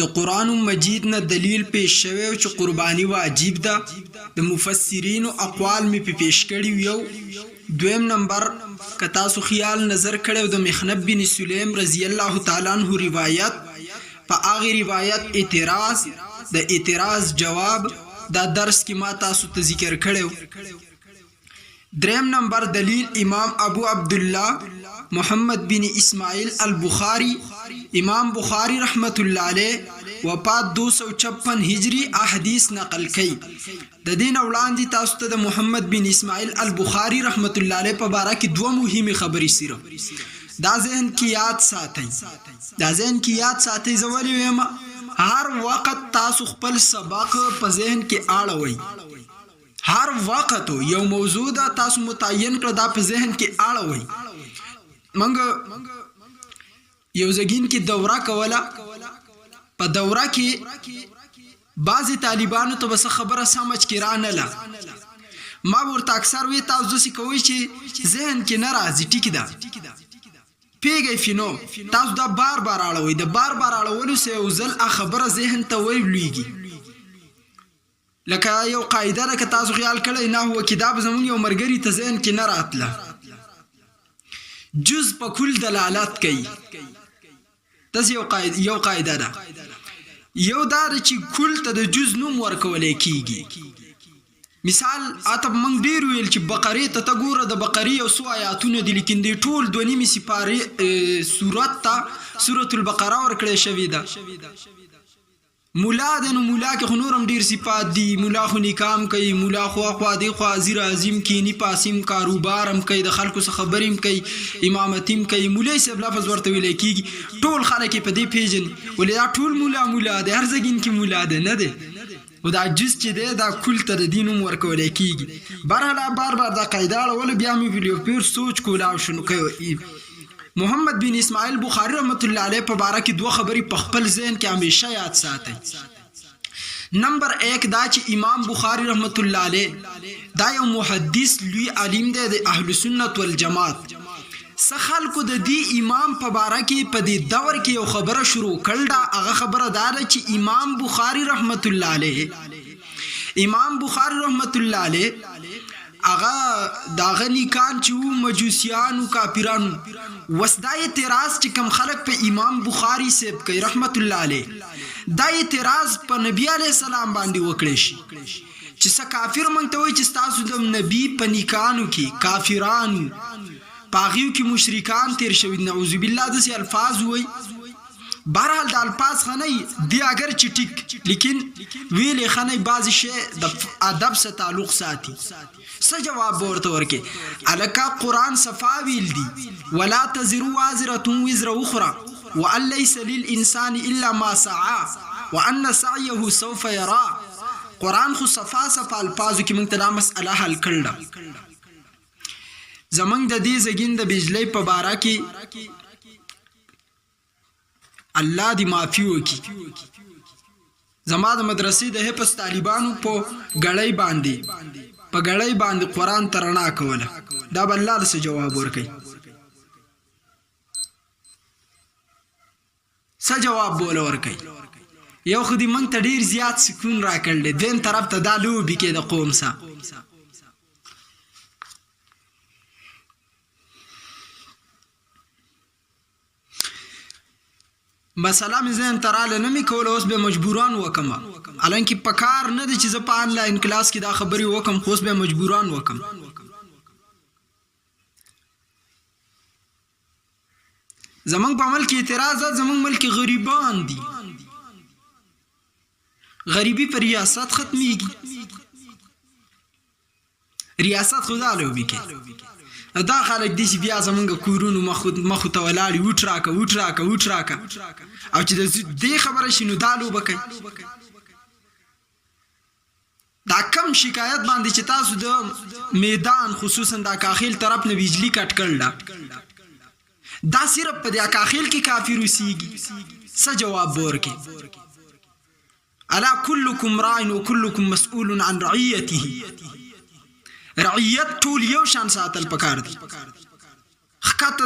د قرآن مجید نه دلیل پیش شوی چې قربانی واجب ده. د مفسرینو اقوال می پیش کړي یو. دویم نمبر که تاسو خیال نظر کړو د مخنب بن سلیم رضی الله تعالی عنہ روایت، په هغه روایت اعتراض، د اعتراض جواب دا درس کې ما تاسو ته ذکر کړو. دریم نمبر دلیل امام ابو عبدالله محمد بن اسماعیل البخاری، امام بخاری رحمت الله علیه وفات 256 هجری احادیث نقل کړي. د دین وړاندې تاسو ته د محمد بن اسماعیل البخاری رحمت الله علیه په باره کې دوه مهمه خبرې سره دا ذهن کې یاد ساتئ. دا ذهن کې یاد ساتئ زولې ویم هر وخت تاسو خپل سبق په ذهن کې اړوي. هر وخت یو موضوع دا تاسو متعین کړه دا په ذهن کې اړوي. منګ یو زګین کې دوره کوله، په دوره کې بعضی طالبانو ته بس خبره سمجھ کې را نه له. ما ورته اکثر وی تاسو داسې کوئ چې ذهن کې نه راځي. ټیک ده پیږئ فینو تاسو دا بار بار اړوئ. د بار بار اړولو سه یو ځل خبره ذهن ته ویلېږي. لکه یو قاعده ده که تاسو خیال کړئ نه هو کتاب زمون یو مرګري ته ذهن کې نه راتله. جز په کل دلالت کوي. داسې یو قاعده ده. یو دا چې کل ته د جز نوم ورکولی کیږي. مثال اته موږ ډېر ویل چې بقرې ته ګوره د بقرې یو څو آیاتونه دي، لیکن د ټول دوه نیمې سپارې سورت ته سورة البقره ورکړی شوې ده. مولا ده نو مولا کې خو نور هم ډېر صفات دي. مولا خو نکام کوي، مولا خوا دی خوا زیر عظیم کینی پاسیم کاروبار هم کوي، د خلکو څخه خبرې هم کوي، امامت هم کوي. مولای صاحب لفظ ورته ویلی کېږي. ټول خلک یې په دې پیژني ولې دا ټول مولا دی، هر ځګین کې مولا دی نه دی. او دا جز چې دی دا کل ته د دین هم ورکولی کېږي. برحاله بار بار دا قاعده اړوله بیا مې ویډیو پیر سوچ کولا او شنو کوي. محمد بن اسماعیل بخاری رحمت الله علیه په باره کې دوه خبرې په خپل ذهن کې همیشه یاد ساتئ. نمبر 1 دا چې امام بخاری رحمت الله علیه دا یو محدث لوی عالم دی د اهل سنت والجماعت. څه خلکو د دې امام په باره کې په دې دور کې یو خبره شروع کړل. هغه خبره دا ده چې امام بخاری رحمت الله علیه، امام بخاری رحمت الله علیه هغه داغه نیکان چې مجوسیانو کافرانو وسدا اعتراض چې کم خلق په امام بخاری صاحب کوي رحمت الله علیه دا اعتراض په نبی علیه السلام باندې وکړي شي چې څه کافر مونږ ته وایي چې تاسو د نبی په نیکانو کې کافرانو پاغیو کې مشرکان تیر شوي، نعوذ بالله داسې الفاظ وایي. بهرحال د الفاظ خنی دی اگر چې ټیک، لیکن ویلې خنی بعضی شی د ادب سره تعلق ساتي. څه جواب ورته ورکې الکا قرآن صفا ویل دی ولا تزر وازره وزر اخرى وان ليس للانسان الا ما سعى وان سعيه سوف يرى. قرآن خو صفا الفاظو کې موږ ته دا مسئله حل کړله. زمونږ د دې زګین د بجلی په باره کې الله دی معافی وکي. زما د مدرسې د حفظ طالبانو په غړۍ باندې قرآن ترنا کوله. دا به الله څه جواب ورکي، څه جواب بوله ورکي. یو خو دې موږ ته ډېر زیات سکون راکړلی، دویم طرف ته دا لوبې کې د قوم سره. مسله مې ذهن ته راله نه مې کوله، اوس به مجبوران وکم. حالانکه په کار نه دی چې زه په آنلاین کلاس کې دا خبرې وکم، خو اوس به مجبوران وکم. زمونږ په ملک اعتراضات زمونږ ملک غریبان دي. غریبی پر ریاست ختمیږي. ریاست خدا لوبي کې دا خلک دي چې بیا زمونږ کورونو مخو ته ولاړي وټ راکه او چې د دې خبره شي نو دا لوبه کوي. دا کم شکایت باندې چې تاسو د میدان خصوصا دا کاخیل طرف نه بجلی کټ کړل، دا صرف په دې کاخیل کې کافر وسیږي. څه جواب ورکړي الا كلكم راع وكلكم مسؤول عن رعيته. رعیت ټول یو شان ساتل پکار دي. خکته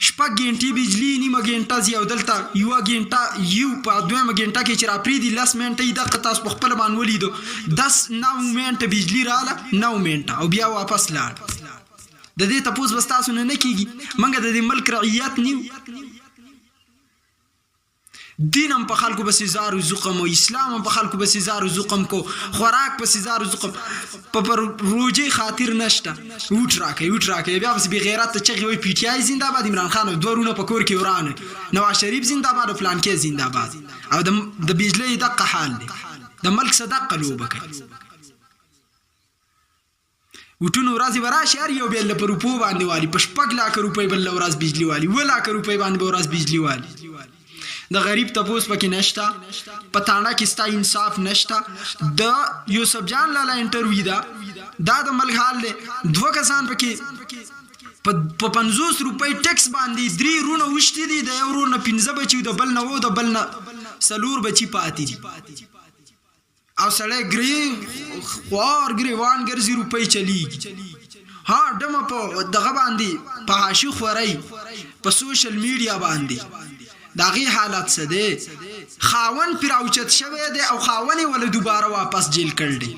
شپږ ګنټې بجلي نیمه ګنټه ځي او دلته یوه ګنټه یو په دویمه ګنټه کې چې راپرېږدي 10 منټه یې دغه تاسو په خپله باندې ولیدو 9 منټه بجلي راغله 9 منټه او بیا واپس لاړ د دې تپوس به ستاسو نه کېږي موږ د دې ملک رعیت نیو دین هم په خلکو بسې زارو زقم او اسلام هم په خلکو بسې زارو زقم کو خوراک بسې زارو زقم په روجې خاطر نشته وټ راکوي بیا بس بې غیرته چغې وایي پی ټي آی زنده‌باد عمران خان او دوه ورونه په کور کې ورانه نواز شریف زنده‌باد او فلانکې زنده‌باد او د بجلۍ دقه حال دی د ملک صدقه لوبه کوي وټونو ورځې به راشي هر یو بیا په روپو باندې والي په 6 لک روپۍ بله ورځ بجلي والي 2 لک روپۍ باندې به ورځ بجلي والي د غریب تپوس پکې نشته په تاڼه کې ستا انصاف نشته د یوسف جان لالا انټرویو دا د ملک حال دی 2 کسان پکې په 50 روپۍ ټیکس باندې 3 رونه وشتي دي د یو رونه 15 بچي د بل نه و د بل نه 4 بچي پاتې دي او سړی ګریوان ګرځي روپۍ چلیږي ها ډمه په دغه باندې په حاشي خورئ په سوشل میډیا باندې د هغې حالت څه دی خاون پرې راوچت شوی دی او خاون یې ولې دوباره واپس جیل کړ دی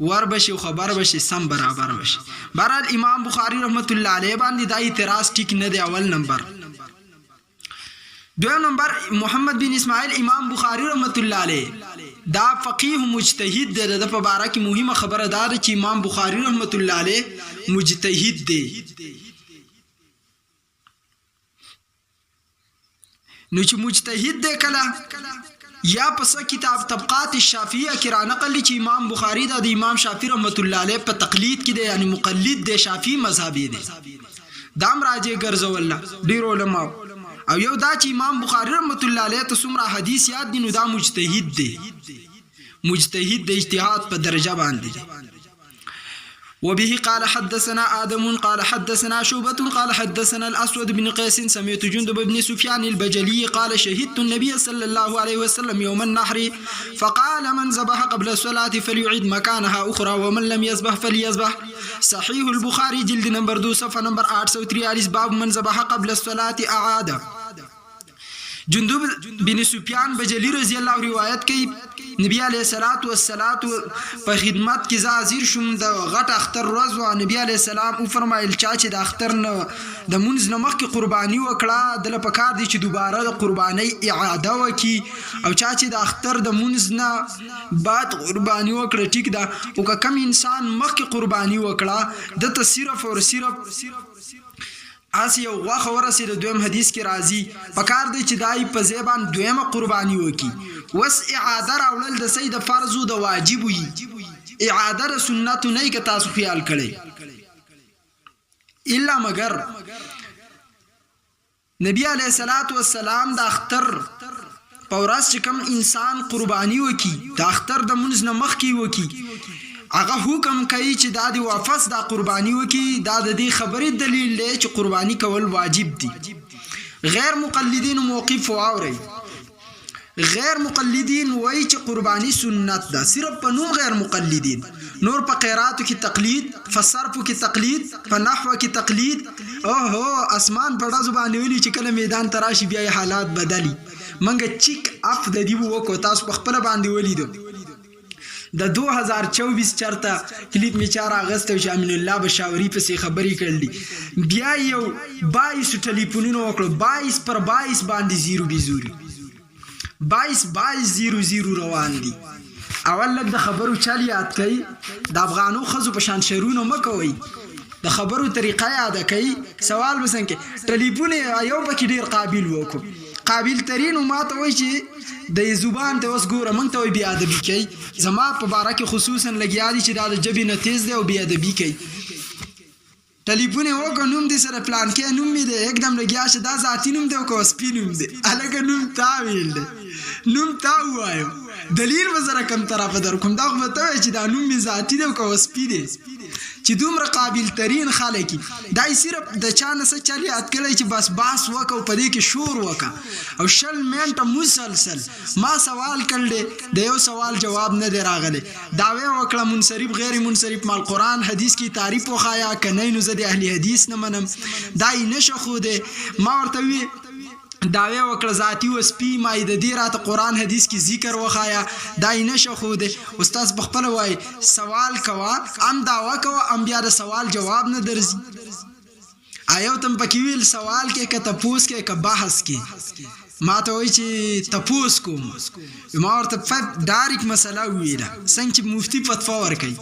ور بشي او خبر بشي سم برابر بشي بهرحال امام بخاري رحمت الله علیه باندې دا اعتراض ټیک نه دی اول نمبر دویم نمبر محمد بن اسماعیل امام بخاری رحمت الله علیه دا فقیه مجتهد دی د په باره کې مهمه خبره دا ده چې امام بخاری رحمت الله علیه مجتهد دی نو چې مجتهد دی کله یا پس کتاب طبقات الشافعیه کې را نقل چې امام بخاری دا د امام شافعی رحمت الله علیه په تقلید کې دی یعنی مقلد دی شافعی مذهبی دی دام راجه ګرځول ډیر علماء او یو دا چې امام بخاری رحمت الله علیه ته څومره حدیث یاد دي نو دا مجتهد دی مجتهد د اجتهاد په درجه باندې دی وبه قال حدثنا آدم قال حدثنا شعبة قال حدثنا الأسود بن قيس سمعت جندب بن سفيان البجلي قال شهدت النبي صلى الله عليه وسلم يوم النحر فقال من ذبح قبل الصلاة فليعيد مكانها أخرى ومن لم يذبح فليذبح صحيح البخاري جلد نمبر 2 صفحة نمبر 843 باب من ذبح قبل الصلاة أعاد جندب بن سفیان بجلی رضی الله روایت کوي نبی علیہ الصلوۃ والسلام په خدمت کې حاضر شوم د غټ اختر ورځ او نبی علیہ السلام او فرمایل چې د اختر نه د منځ نه مخکې قرباني وکړه د لپاره دي چې دوباره د قرباني اعاده وکي او چې د اختر د منځ نه بعد قرباني وکړه ټیک ده او کم انسان مخکې قرباني وکړه د صرف او صرف اسی یو غوښه ورسېده دویم حدیث کې راځي پکار دی چې دای په زیبان دویمه قرباني وکي وس اعاده راوړل د سید فرض او د واجب وي اعاده سنت نه کې تاسو خیال کړئ الا مگر نبی علیہ الصلوۃ والسلام د اختر پورس چې کوم انسان قرباني وکي د اختر د منځ نه مخکې وکي هغه حکم کوي چې دا دی واپس دا قرباني وکي دا د دې خبرې دلیل دی چې قرباني کول واجب دي غیر مقلدین موقف واوري غیر مقلدین وایي چې قرباني سنت ده صرف په نوم غیر مقلدین نور په قراتو کې تقلید فصرفو کې تقلید په نحو کې تقلید اوهو اسمان په ډزو باندې ویلي چې کله میدان تراشي بیا حالات بدلی منګه چیک اف د دی وکړو تاسو په خپل باندې ولیدو د 2024 چرته کلیپ می 4 اگست او امین الله بشاوري په خبري کړلی بیا یو 22 ټلیفونونه وکړو 22 پر 22 باندې 0 بزوري 22 روان دي اول لږ د خبرو چل یاد کړئ د افغانو خزو په شان شرونو مکوئ د خبرو طریقه یاد کړئ سوال وسن کې ټلیفون یو پکې ډیر قابل وکړو قابل ترين وما ته وای چې د زبان ته اوس ګوره مونږ ته بیا ادبي کوي زما په باره کې خصوصا لګیا دي چې د جبې نه تیز دی او بیا ادبي کوي ټلیفون وکړ نوم دې سره پلان کې نوم می دی एकदम لګیا شه دا ذاتی نوم دی او کو سپی نوم دی الګ نوم تا ویل دی نوم تا وایو دلیل وزره کم طرف در کوم دا خو ته چې دا نوم می ذاتی دی او کو سپی دی چې دومره قابل ترین خلک دای صرف د چا نه څه چلی اتکلی چې بس باس وکړو په دې کې شور وکړه او 20 منټه مسلسل ما سوال کړل د یو سوال جواب نه دی راغلی داوی وکړه منصرف غیر منصرف مال قرآن حدیث کی تعریف وخایا کنه نو زه د اهل حدیث نه منم دای نشه خو دې ما ورته وی داوی وکړه ذاتی او سپی مای د دې راته قرآن حدیث کی ذکر وخایا دای نشه خو دې استاد بخپل وای سوال کوا ام داوا کوا ام بیا د سوال جواب نه درځي آیو تم پکې ویل سوال کې که تپوس کې که بحث کې ما ته وای چې تپوس کوم ما ورته ډایرک مسله ویله څنګه چې مفتی فتوا ورکړي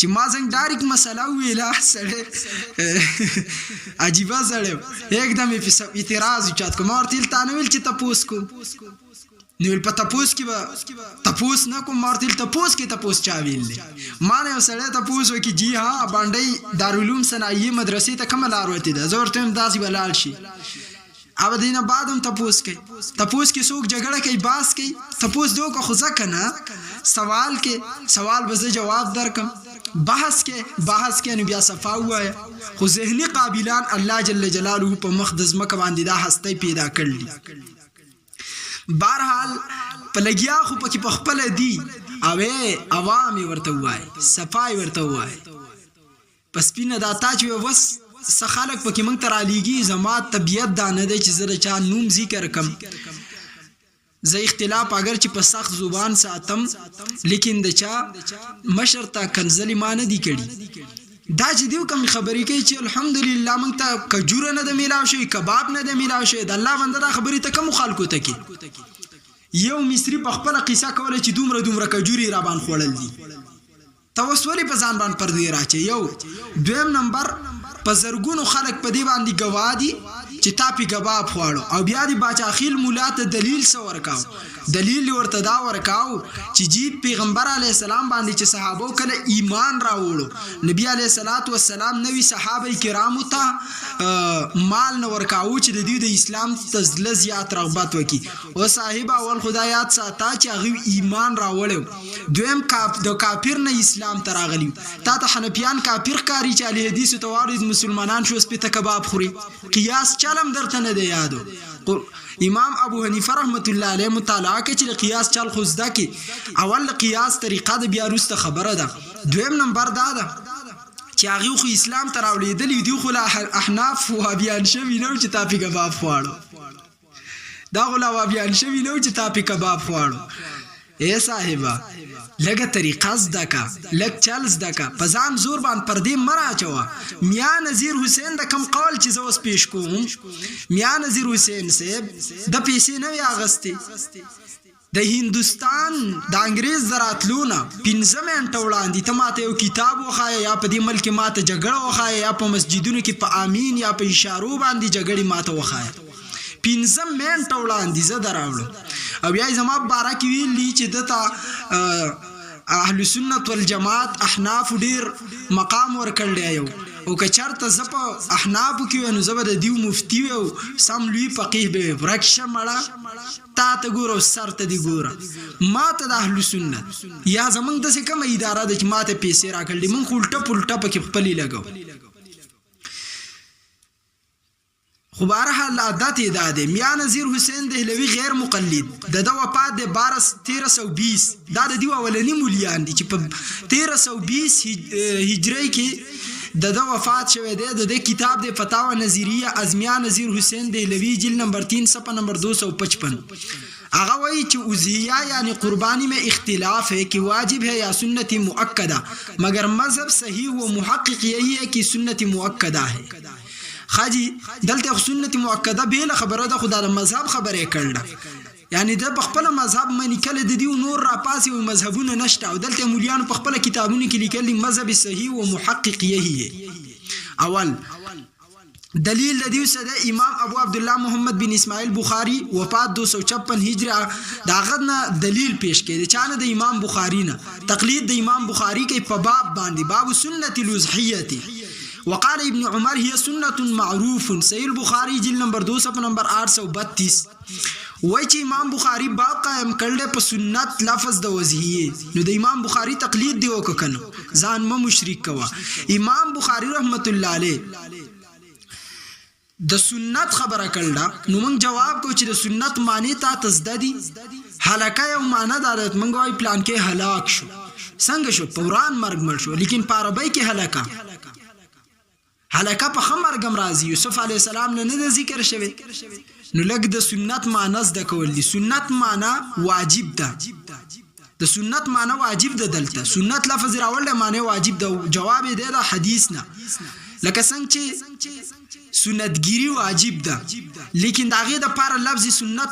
چې ما څنګه ډایرک مسله ویله سړی عجیبه سړی एकदम اعتراض چات کوم ورته تا نه ویل چې تپوس کوم نو په تپوس کې به تپوس نه کوم ورته تپوس کې تپوس چا ویل ما نه سړی تپوس وکي جی ها باندې دارالعلوم صنایع مدرسې ته کوم لار وته ده زه ورته داسې بلال شي او دینه بعدم تپوس کوي تپوس کې څوک جګړه کوي باس کوي تپوس دو کو خو ځکه نه سوال کې سوال به جواب درکم بحث کې نو بیا صفا وای خو ذهني قابلان الله جل جلاله په مقدس مکه باندې دا هستی پیدا کړلی بهرحال پلګیا خو پکې په خپل دی اوه عوامي ورته وای صفای ورته وای پس پینه دا تاج وس سخالک پکې مونږ تر علیږي زما طبیعت دا نه دی چې زه د چا نوم ذکر کم زه اختلاف اگر چې په سخت زبان ساتم لیکن د چا مشر ته کنزلی ما نه دی کړي دا چې دیو کوم خبرې کوي چې الحمدلله مونږ ته کجوره نه د میلاو شي کباب نه د میلاو شي د الله بنده دا خبرې ته کوم خلکو ته کې یو مصری په خپل قصه کوله چې دومره کجوري را باندې خوړل دي توسولي په ځان باندې پر دی راچي یو دویم نمبر په زرګونو خلک په دی باندې گوادي چې تا پی کباب خوړو او بیا دی باچا خیل مولا ته دلیل سو ورکاو دلیل ورته دا ورکاو چې جی پیغمبر علی السلام باندې چې صحابه کله ایمان راوړو نبی علی صلوات و سلام نوی صحابه کرامو ته مال نه ورکاو چې د دې د اسلام تزله زیات رغبت وکي او صاحب اول خدایات ساته چې هغه ایمان راوړو دویم د کافر نه اسلام ته راغلی تا ته حنفیان کافر کاری چې علی حدیث ته وارد مسلمانان شو سپه کباب خوري قیاس چلم درته نه دی یادو امام ابو حنیفه رحمت الله علیه مطالعه کې چې قیاس چل خو زده کې اول قیاس طریقه د بیا روسته خبره ده دویم نمبر دا ده چې هغه خو اسلام ته راوړېدلی دی خو احناف وهابیان شوي نو چې تاپی کباب خواړو دا غلا وهابیان شوي نو چې تاپی کباب خواړو اے صاحبہ لگا طریقه زده کا لگ چل زده کا پزان زور باندې پردې مرا چوا میاں نذیر حسین د کم قول چې زه اوس پیش کوم میاں نذیر حسین صاحب د پیسې نه وی اغستی د هندستان د انګریز دراتلونه 15 منټه وړاندې ته ماته یو کتاب وخایه یا په دې ملک ماته جګړه وخایه یا په مسجدونو کې په امین یا په اشارو باندې جګړې ماته وخایه 15 منټه وړاندې زه دراوړم او بیا زما بارک ویلی چې دته اهل سنت والجماعت احناف ډیر مقام ورکړل یو او که چرته زپ احناف کې نو زبر دیو مفتی او سم لوی فقيه به ورکشه مړه تا ته ګورو سر ته دی ګوره ما ته د اهل سنت یا زمنګ د څه کوم اداره د چې ماته پیسې راکړل مونږ الټه پلټه پکې خپلې لګو خو بهرحال عادت دا ده میاں نذیر حسین دهلوی غیر مقلد د وفات د 1320 دا د دیو اولنی مولیان دي چې په 1320 هجری کې د وفات شوه د کتاب د فتاوا نظریه از میاں نذیر حسین دهلوی جلد نمبر 3 صفحه نمبر 255 آغا وہی چې اضحیہ یعنی قربانی میں اختلاف ہے کہ واجب ہے یا سنت مؤکدہ مگر مذہب صحیح و محقق یہی ہے کہ سنت مؤکدہ ہے خاجی دلته سنت مؤکده به خبره ده خدای د مذهب خبره کړل یعنی د خپل مذهب منی کله د دیو نور را پاسي او مذهبونه نشته او دلته مولیان په خپل کتابونو کې لیکلي مذهب صحیح او محقق یہی اول دلیل د دیو سره امام ابو عبد الله محمد بن اسماعیل بخاری وفات 256 هجری دا غدنا دلیل پیش کړي چانه د امام بخاری نه تقلید د امام بخاری کې په باب باندې باب سنت الاضحیه وقال ابن عمر هي سنة معروف. صحیح البخاری جلد نمبر 2 صفحہ نمبر 832. وای چې امام بخاری باب قائم کړل په سنت لفظ د وضعیه، نو د امام بخاری تقلید دی وکنه ځان ما مشرک کوا. امام بخاری رحمت الله علیه د سنت خبره کړل، نو موږ جواب کو چې د سنت معنی تا تزدادي هلاکه یو معنی دارت. موږ وای پلان کې هلاک شو، څنګه شو؟ پوران مرګ مړ شو، لیکن په عربی کې هلاکه په خمر گم راځي. یوسف علی السلام نه ذکر شوی. نو لګ د سنت معنی زده کول دي. سنت معنی واجب ده، د سنت معنی واجب ده. دلته سنت لفظ راول معنی واجب ده. جواب دی د حدیث نه، لکه څنګه چې سنتګری واجب ده، لیکن داغه د پاره لفظ سنت